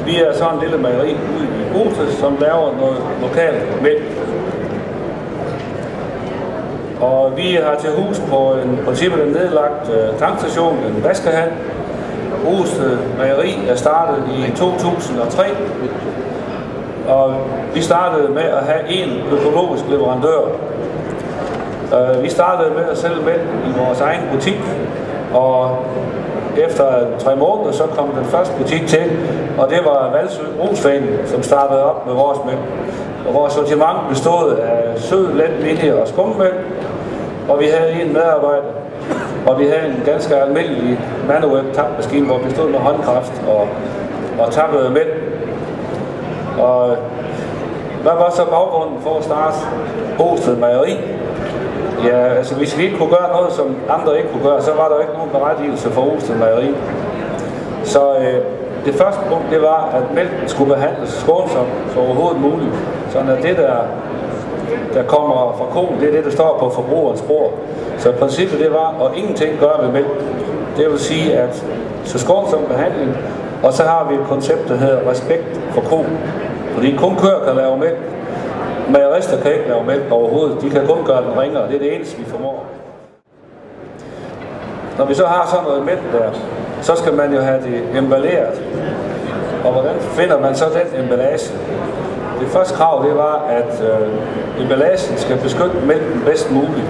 Vi er sådan en lille mejeri ude i Bruse, som laver noget lokalt mælk. Og vi har til hus på en princippet en nedlagt tankstation, en vaskehal. Bruse Mejeri er startet i 2003, og vi startede med at have en økologisk leverandør. Vi startede med at sælge mælk i vores egen butik, og efter 3 måneder så kom den første butik til, og det var Hvalsø Brugsforening, som startede op med vores mælk. Og vores sortiment bestod af sød, let linje og skummemælk, og vi havde en medarbejder, og vi havde en ganske almindelig manuel tapmaskine, hvor vi stod med håndkraft og tappede mælk. Og hvad var så baggrunden for at starte Bruse Mejeri? Ja, altså hvis vi ikke kunne gøre noget, som andre ikke kunne gøre, så var der ikke nogen berettigelse for Bruse Mejeri. Så det første punkt, det var, at mælken skulle behandles skånsomt så overhovedet muligt. Sådan at det, der kommer fra koen, det er det, der står på forbrugerens bord. Så princippet, det var at ingenting gøre ved mælk. Det vil sige, at så skånsom behandling, og så har vi et koncept, der hedder respekt for ko. Fordi kun køer kan lave mælk. Mejerister kan ikke lave mælk overhovedet. De kan kun gøre den ringere. Det er det eneste, vi formår. Når vi så har sådan noget mælk der, så skal man jo have det emballeret. Og hvordan finder man så den emballage? Det første krav, det var, at emballagen skal beskytte mælken bedst muligt.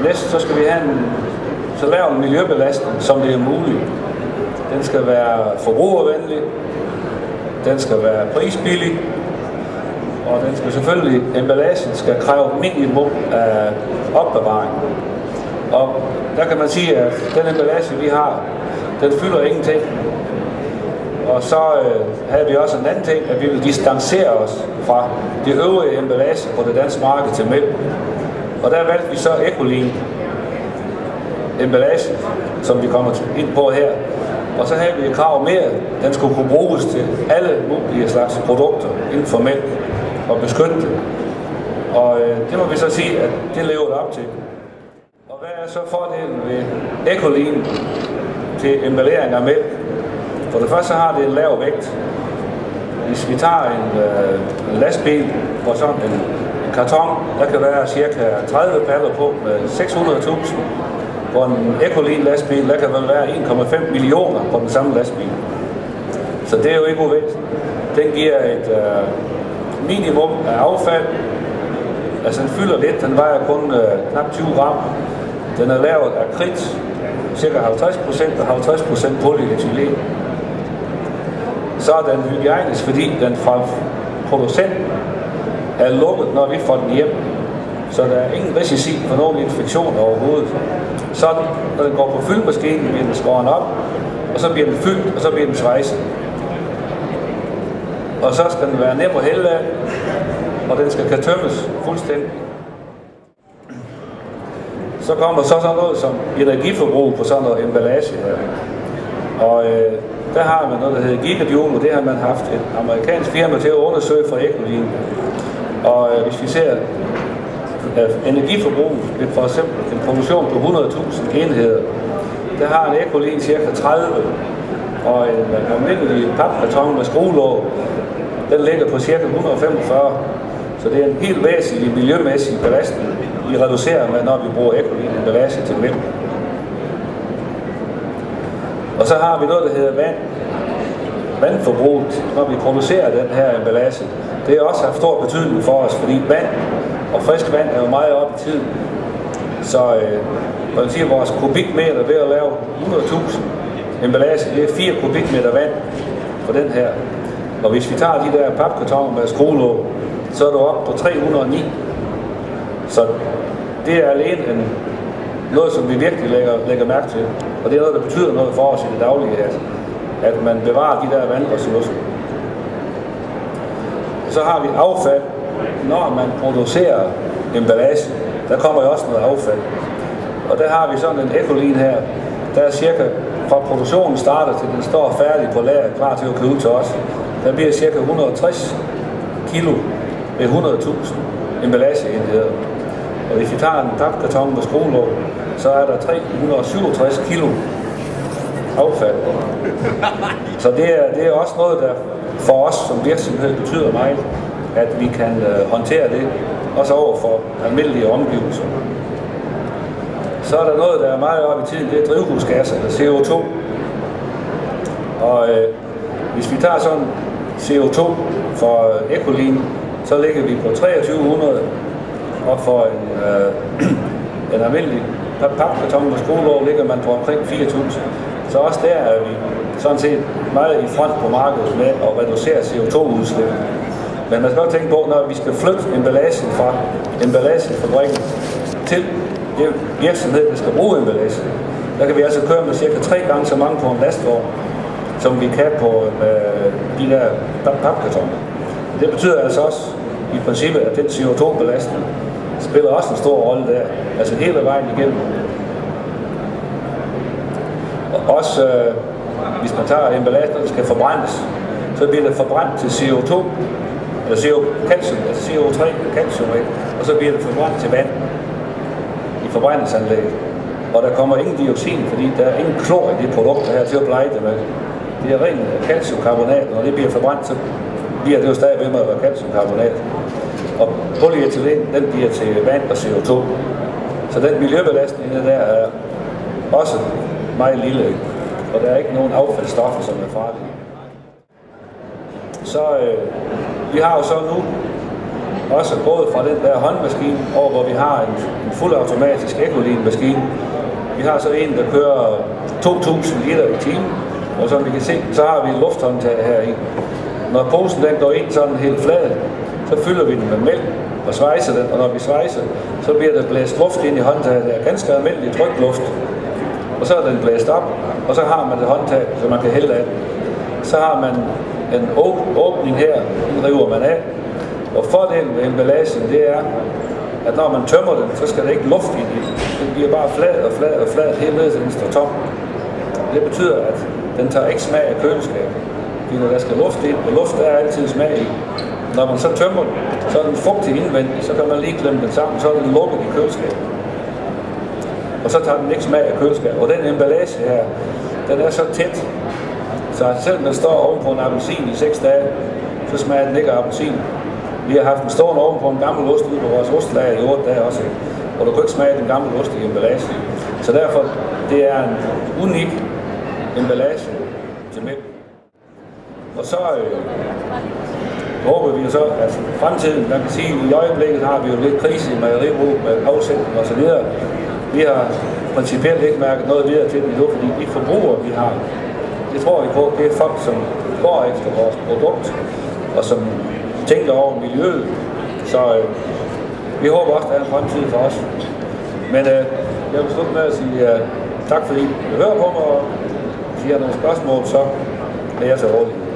Næste, så skal vi have så lav en miljøbelastning, som det er muligt. Den skal være forbrugervenlig, den skal være prisbillig, og den skal selvfølgelig, emballagen skal kræve minimum af opbevaring. Og der kan man sige, at den emballage, vi har, den fylder ingenting. Og så havde vi også en anden ting, at vi vil distancere os fra de øvrige emballage på det danske marked til mælk. Og der valgte vi så Ecolin emballage, som vi kommer ind på her. Og så havde vi et krav mere, den skulle kunne bruges til alle mulige slags produkter inden for mælk og beskytte det. Og det må vi så sige, at det lever det op til. Og hvad er så fordelen ved Ecolin til emballering af mælk? For det første så har det en lav vægt. Hvis vi tager en lastbil på sådan en karton, der kan være cirka 30 paller på med 600.000. På en Ecolin lastbil, der kan vel være 1,5 millioner på den samme lastbil. Så det er jo ikke uvæsentligt. Den giver et minimum af affald. Altså den fylder lidt, den vejer kun knap 20 gram. Den er lavet af kridt, cirka 50% og 50% polyetylen. Så er den hygiejnisk, fordi den fra producenten er lukket, når vi får den hjem. Så der er ingen risici for nogen infektion overhovedet. Så når den går på fyldmaskinen, bliver den skåret op, og så bliver den fyldt, og så bliver den svejset. Og så skal den være nem at hælde af, og den skal kan tømmes fuldstændig. Så kommer så sådan noget som energiforbrug på sådan noget emballage her. Og der har man noget, der hedder Gigajoule, og det har man haft et amerikansk firma til at undersøge for Ecolin. Og hvis vi ser energiforbrug ved for eksempel en produktion på 100.000 enheder, der har en Ecolin cirka 30, og en almindelig papkarton med skruelåg, den ligger på cirka 145. Så det er en helt væsentlig miljømæssig belastning, vi reducerer med, når vi bruger Ecolin emballage til mælk. Og så har vi noget, der hedder vandforbruget, når vi producerer den her emballage. Det har også haft stor betydning for os, fordi vand og frisk vand er jo meget op i tiden. Så man siger, vores kubikmeter ved at lave 100.000 emballage, det er 4 kubikmeter vand på den her. Og hvis vi tager de der papkartoner med skruelåg, så er du oppe på 309. Så det er alene noget, som vi virkelig lægger mærke til. Og det er noget, der betyder noget for os i det daglige, at man bevarer de der vandressourcer. Så har vi affald. Når man producerer emballage, der kommer jo også noget affald. Og der har vi sådan en Ecolin her, der er cirka fra produktionen starter til den står færdig på lager, klar til at køre ud til os. Der bliver cirka 160 kilo med 100.000 emballageenheder. Og hvis vi tager en papkarton med skruelåg, så er der 367 kilo affald. Så det er også noget, der for os som virksomhed betyder meget, at vi kan håndtere det, også over for almindelige omgivelser. Så er der noget, der er meget oppe i tiden, det er drivhusgasser, eller CO2. Og hvis vi tager sådan CO2 for Ecolin, så ligger vi på 2300, og for en almindelig papkarton på skoleår ligger man på omkring 4.000. Så også der er vi sådan set meget i front på markedet med at reducere CO2-udslip. Men man skal også tænke på, når vi skal flytte emballagen fra emballagefabrikken til den virksomhed, der skal bruge emballagen, der kan vi altså køre med cirka 3 gange så mange på en lastvogn, som vi kan på de der papkartoner. Det betyder altså også i princippet, at den CO2-belastning spiller også en stor rolle der, altså hele vejen igennem. Og også hvis man tager emballagen, der skal forbrændes, så bliver det forbrændt til CO2, eller calcium, altså CO3, calcium, og så bliver det forbrændt til vand i forbrændingsanlægget. Og der kommer ingen dioxin, fordi der er ingen klor i det produkt her til at blege det med. Det er ren calciumkarbonat, når det bliver forbrændt, så bliver det jo stadig ved med at være calciumkarbonat. Og polyethylen, den bliver til vand og CO2. Så den miljøbelastning der er også meget lille, og der er ikke nogen affaldsstoffer, som er farlige. Så vi har jo så nu også gået fra den der håndmaskine over, hvor vi har en fuldautomatisk Ecolin-maskine. Vi har så en, der kører 2.000 liter i timen, og som vi kan se, så har vi en lufthåndtag her i. Når posen den går ind sådan helt flad, så fylder vi den med mælk og svejser den, og når vi svejser, så bliver der blæst luft ind i håndtaget. Det er ganske almindelig trykluft. Og så er den blæst op, og så har man det håndtag, så man kan hælde af. Så har man en åbning her, den river man af. Og fordelen ved emballagen, det er, at når man tømmer den, så skal der ikke luft ind i den. Den bliver bare flad og flad og flad, helt ned til den står tom. Det betyder, at den tager ikke smag af køleskabet. Fordi når der skal luft ind, og luft er altid smag i. Når man så tømmer den, så er den fugtig indvendig, så kan man lige klemme den sammen, så er den lukket i køleskabet. Og så tager den ikke smag af køleskabet. Og den emballage her, den er så tæt, så selvom den står oven på en appelsin i 6 dage, så smager den ikke af appelsin. Vi har haft den stående oven på en gammel ost ude på vores ostlager i 8 dage også, og du kan ikke smage den gamle ost i emballage. Så derfor, det er en unik emballage til mælk. Og så håber vi jo så, at fremtiden, man kan sige, at i øjeblikket har vi jo lidt krise i mejeribrug med afsætning og så videre. Vi har principielt ikke mærket noget videre til den endnu, fordi de forbrugere, vi har, det tror vi på, det er folk, som går efter vores produkt, og som tænker over miljøet. Så vi håber også, at der er en fremtid for os. Men jeg vil slutte med at sige tak, fordi I hører på mig, og hvis I har nogle spørgsmål, så er jeg til rådighed.